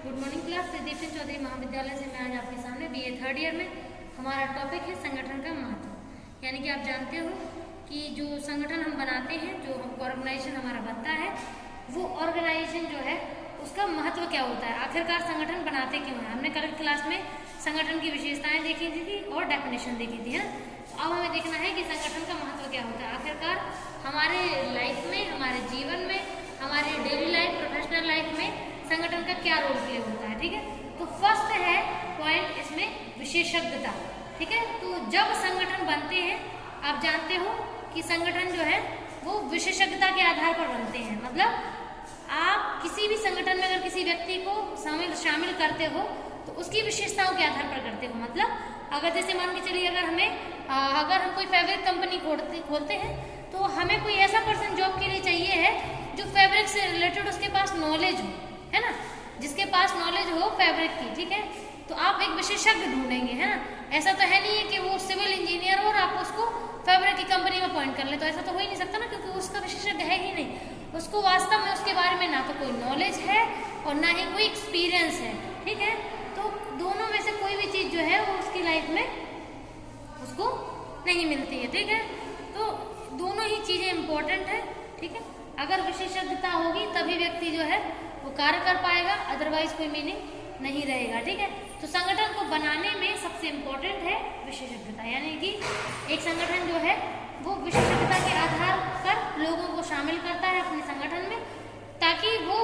Good morning class. Deepan Chaudhary महाविद्यालय से मैं आज आपके सामने बीए थर्ड ईयर में हमारा टॉपिक है संगठन का महत्व। यानी कि आप जानते हो कि जो संगठन हम बनाते हैं, जो ऑर्गेनाइजेशन हमारा बनता है, वो ऑर्गेनाइजेशन जो है उसका महत्व क्या होता है, आखिरकार संगठन बनाते क्यों हैं। हमने कल क्लास में संगठन की विशेषताएं देखी थी और डेफिनेशन देखी थी, है ना। अब हमें देखना है कि संगठन का महत्व क्या होता है, आखिरकार हमारे लाइफ में, हमारे जीवन में, हमारे डेली लाइफ, प्रोफेशनल लाइफ में संगठन का क्या रोल प्ले होता है। ठीक है, तो फर्स्ट है पॉइंट इसमें विशेषज्ञता। ठीक है, तो जब संगठन बनते हैं, आप जानते हो कि संगठन जो है वो विशेषज्ञता के आधार पर बनते हैं। मतलब आप किसी भी संगठन में अगर किसी व्यक्ति को शामिल करते हो तो उसकी विशेषताओं के आधार पर करते हो। मतलब अगर जैसे मान के चलिए, अगर हम कोई फैब्रिक कंपनी खोलते हैं तो हमें कोई ऐसा पर्सन जॉब के लिए चाहिए है जो फैब्रिक से रिलेटेड उसके पास नॉलेज हो, है ना, जिसके पास नॉलेज हो फैब्रिक की। ठीक है, तो आप एक विशेषज्ञ ढूंढेंगे, है ना। ऐसा तो है नहीं है कि वो सिविल इंजीनियर हो और आप उसको फैब्रिक की कंपनी में अपॉइंट कर ले, तो ऐसा तो हो ही नहीं सकता ना, क्योंकि उसका विशेषज्ञ है ही नहीं। उसको वास्तव में उसके बारे में ना तो कोई नॉलेज है और ना ही कोई एक्सपीरियंस है। ठीक है, तो दोनों में से कोई भी चीज जो है वो उसकी लाइफ में उसको नहीं मिलती है। ठीक है, तो दोनों ही चीजें इंपॉर्टेंट है। ठीक है, अगर विशेषज्ञता होगी तभी व्यक्ति जो है वो कार्य कर पाएगा, अदरवाइज कोई मीनिंग नहीं रहेगा। ठीक है, तो संगठन को बनाने में सबसे इम्पोर्टेंट है विशेषज्ञता। यानी कि एक संगठन जो है वो विशेषज्ञता के आधार पर लोगों को शामिल करता है अपने संगठन में, ताकि वो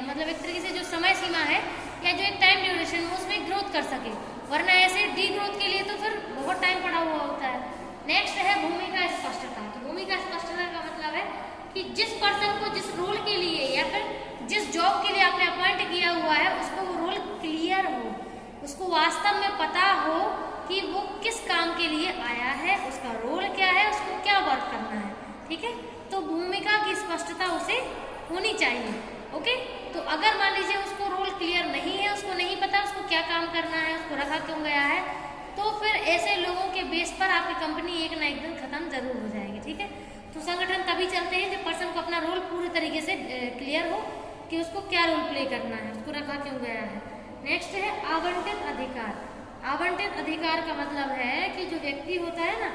मतलब एक तरीके से जो समय सीमा है या जो एक टाइम ड्यूरेशन है उसमें ग्रोथ कर सके, वरना ऐसे डी ग्रोथ के लिए तो फिर बहुत टाइम पड़ा हुआ होता है। नेक्स्ट है भूमिका स्पष्टता। तो भूमिका स्पष्टता का मतलब है कि जिस पर्सन को जिस रोल के लिए या फिर जिस जॉब के लिए आपने अपॉइंट किया हुआ है उसको वो रोल क्लियर हो, उसको वास्तव में पता हो कि वो किस काम के लिए आया है, उसका रोल क्या है, उसको क्या वर्क करना है। ठीक है, तो भूमिका की स्पष्टता उसे होनी चाहिए। ओके, तो अगर मान लीजिए उसको रोल क्लियर नहीं है, उसको नहीं पता उसको क्या काम करना है, उसको रखा क्यों गया है, तो फिर ऐसे लोगों के बेस पर आपकी कंपनी एक ना एक दिन खत्म जरूर हो जाएगी। ठीक है, तो संगठन तभी चलते हैं जब पर्सन को अपना रोल पूरी तरीके से क्लियर हो कि उसको क्या रोल प्ले करना है, उसको रखा क्यों गया है। नेक्स्ट है आवंटित अधिकार। आवंटित अधिकार का मतलब है कि जो व्यक्ति होता है ना,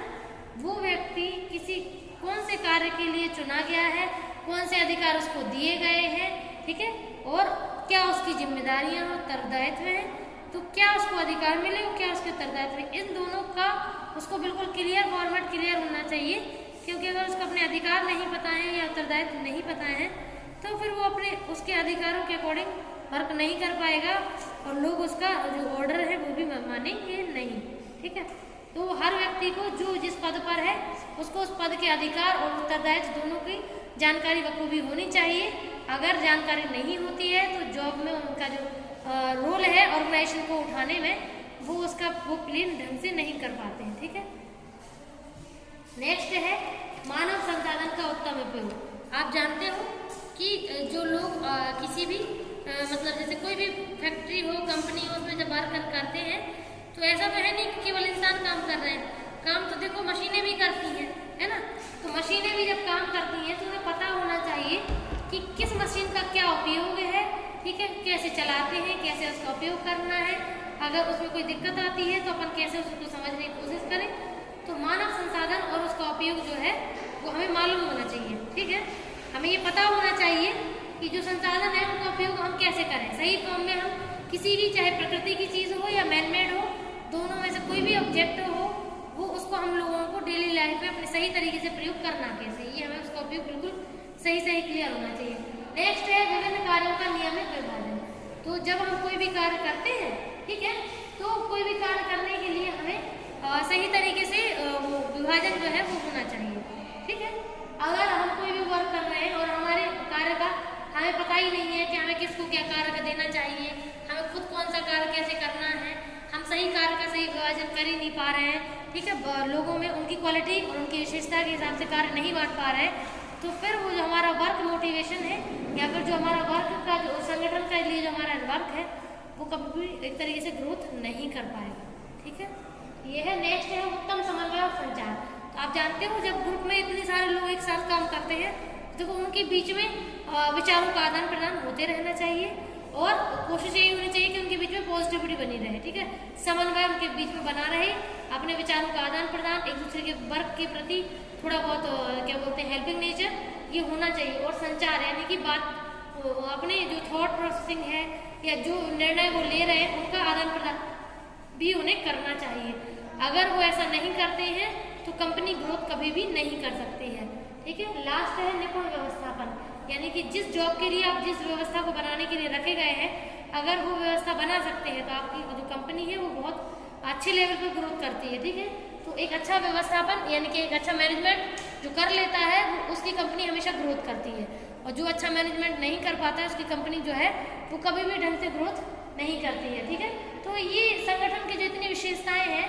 वो व्यक्ति किसी कौन से कार्य के लिए चुना गया है, कौन से अधिकार उसको दिए गए हैं, ठीक है, और क्या उसकी जिम्मेदारियां और उत्तरदायित्व हैं, तो क्या उसको अधिकार मिले और क्या उसके उत्तरदायित्व, इन दोनों का उसको बिल्कुल क्लियर फॉर्मेट क्लियर होना चाहिए। क्योंकि अगर उसको अपने अधिकार नहीं पता है या उत्तरदायित्व नहीं पता है तो फिर वो अपने उसके अधिकारों के अकॉर्डिंग वर्क नहीं कर पाएगा और लोग उसका जो ऑर्डर है वो भी मानेंगे नहीं। ठीक है, तो हर व्यक्ति को जो जिस पद पर है उसको उस पद के अधिकार और उत्तरदायित्व दोनों की जानकारी बखूबी होनी चाहिए। अगर जानकारी नहीं होती है तो जॉब में उनका जो रोल है ऑर्गेनाइजेशन को उठाने में वो क्लीन ढंग से नहीं कर पाते हैं। ठीक है, नेक्स्ट है मानव संसाधन का उत्तम उपयोग। आप जानते हो कि जो लोग किसी भी मतलब जैसे कोई भी फैक्ट्री हो, कंपनी हो, उसमें जब वर्क करते हैं तो ऐसा तो है नहीं कि केवल इंसान काम कर रहे हैं, काम तो देखो मशीनें भी करती हैं, है ना। तो मशीनें भी जब काम करती हैं तो उन्हें पता होना चाहिए कि किस मशीन का क्या उपयोग है, ठीक है, कैसे चलाते हैं, कैसे उसका उपयोग करना है, अगर उसमें कोई दिक्कत आती है तो अपन कैसे उसको समझने की कोशिश करें। तो मानव संसाधन और उसका उपयोग जो है वो हमें मालूम होना चाहिए। ठीक है, हमें ये पता होना चाहिए कि जो संसाधन है उनका उपयोग हम कैसे करें सही फॉर्म में। हम किसी भी, चाहे प्रकृति की चीज़ हो या मैनमेड हो, दोनों में से कोई भी ऑब्जेक्ट हो, वो उसको हम लोगों को डेली लाइफ में अपने सही तरीके से प्रयोग करना कैसे, ये हमें उसका उपयोग बिल्कुल सही क्लियर होना चाहिए। नेक्स्ट है विभिन्न कार्यों का नियमित विभाजन। तो जब हम कोई भी कार्य करते हैं, ठीक है, तो कोई भी कार्य करने के लिए हमें सही तरीके से वो विभाजन जो है वो होना चाहिए। ठीक है, अगर हम कोई भी वर्क कर रहे हैं और हमारे कार्य का हमें पता ही नहीं है कि हमें किसको क्या कार्य देना चाहिए, हमें खुद कौन सा कार्य कैसे करना है, हम सही कार्य का सही विभाजन कर ही नहीं पा रहे हैं, ठीक है, लोगों में उनकी क्वालिटी और उनकी विशेषता के हिसाब से कार्य नहीं बांट पा रहे हैं, तो फिर वो जो हमारा वर्क मोटिवेशन है या फिर जो हमारा वर्क का जो संगठन के लिए जो हमारा वर्क है वो कभी भी एक तरीके से ग्रोथ नहीं कर पाएगा। ठीक है, ये है। नेक्स्ट है उत्तम समन्वय और संचार। तो आप जानते हो जब ग्रुप में इतने सारे लोग एक साथ काम करते हैं तो उनके बीच में विचारों का आदान प्रदान होते रहना चाहिए और कोशिश यही होनी चाहिए कि उनके बीच में पॉजिटिविटी बनी रहे, ठीक है, समन्वय उनके बीच में बना रहे, अपने विचारों का आदान प्रदान, एक दूसरे के वर्क के प्रति थोड़ा बहुत क्या बोलते हैं हेल्पिंग नेचर ये होना चाहिए। और संचार यानी कि बात अपने जो थॉट प्रोसेसिंग है या जो निर्णय वो ले रहे हैं उनका आदान प्रदान भी उन्हें करना चाहिए। अगर वो ऐसा नहीं करते हैं तो कंपनी ग्रोथ कभी भी नहीं कर सकती है, ठीक है। लास्ट है निपुण व्यवस्थापन, यानी कि जिस जॉब के लिए आप जिस व्यवस्था को बनाने के लिए रखे गए हैं अगर वो व्यवस्था बना सकते हैं तो आपकी जो कंपनी है वो बहुत अच्छे लेवल पर ग्रोथ करती है, ठीक है। तो एक अच्छा व्यवस्थापन यानी कि एक अच्छा मैनेजमेंट जो कर लेता है वो उसकी कंपनी हमेशा ग्रोथ करती है, और जो अच्छा मैनेजमेंट नहीं कर पाता है उसकी कंपनी जो है वो कभी भी ढंग से ग्रोथ नहीं करती है, ठीक है। तो ये संगठन की जो इतनी विशेषताएं हैं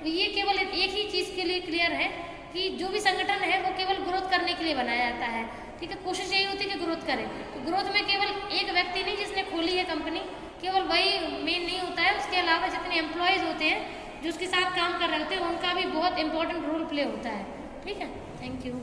ये केवल एक ही चीज़ के लिए क्लियर है कि जो भी संगठन है वो केवल ग्रोथ करने के लिए बनाया जाता है, ठीक है। कोशिश यही होती है कि ग्रोथ करे, तो ग्रोथ में केवल एक व्यक्ति नहीं जिसने खोली है कंपनी केवल वही मेन नहीं होता है, उसके अलावा जितने एम्प्लॉयज़ होते हैं जो उसके साथ काम कर रहे होते हैं उनका भी बहुत इंपॉर्टेंट रोल प्ले होता है, ठीक है। Thank you.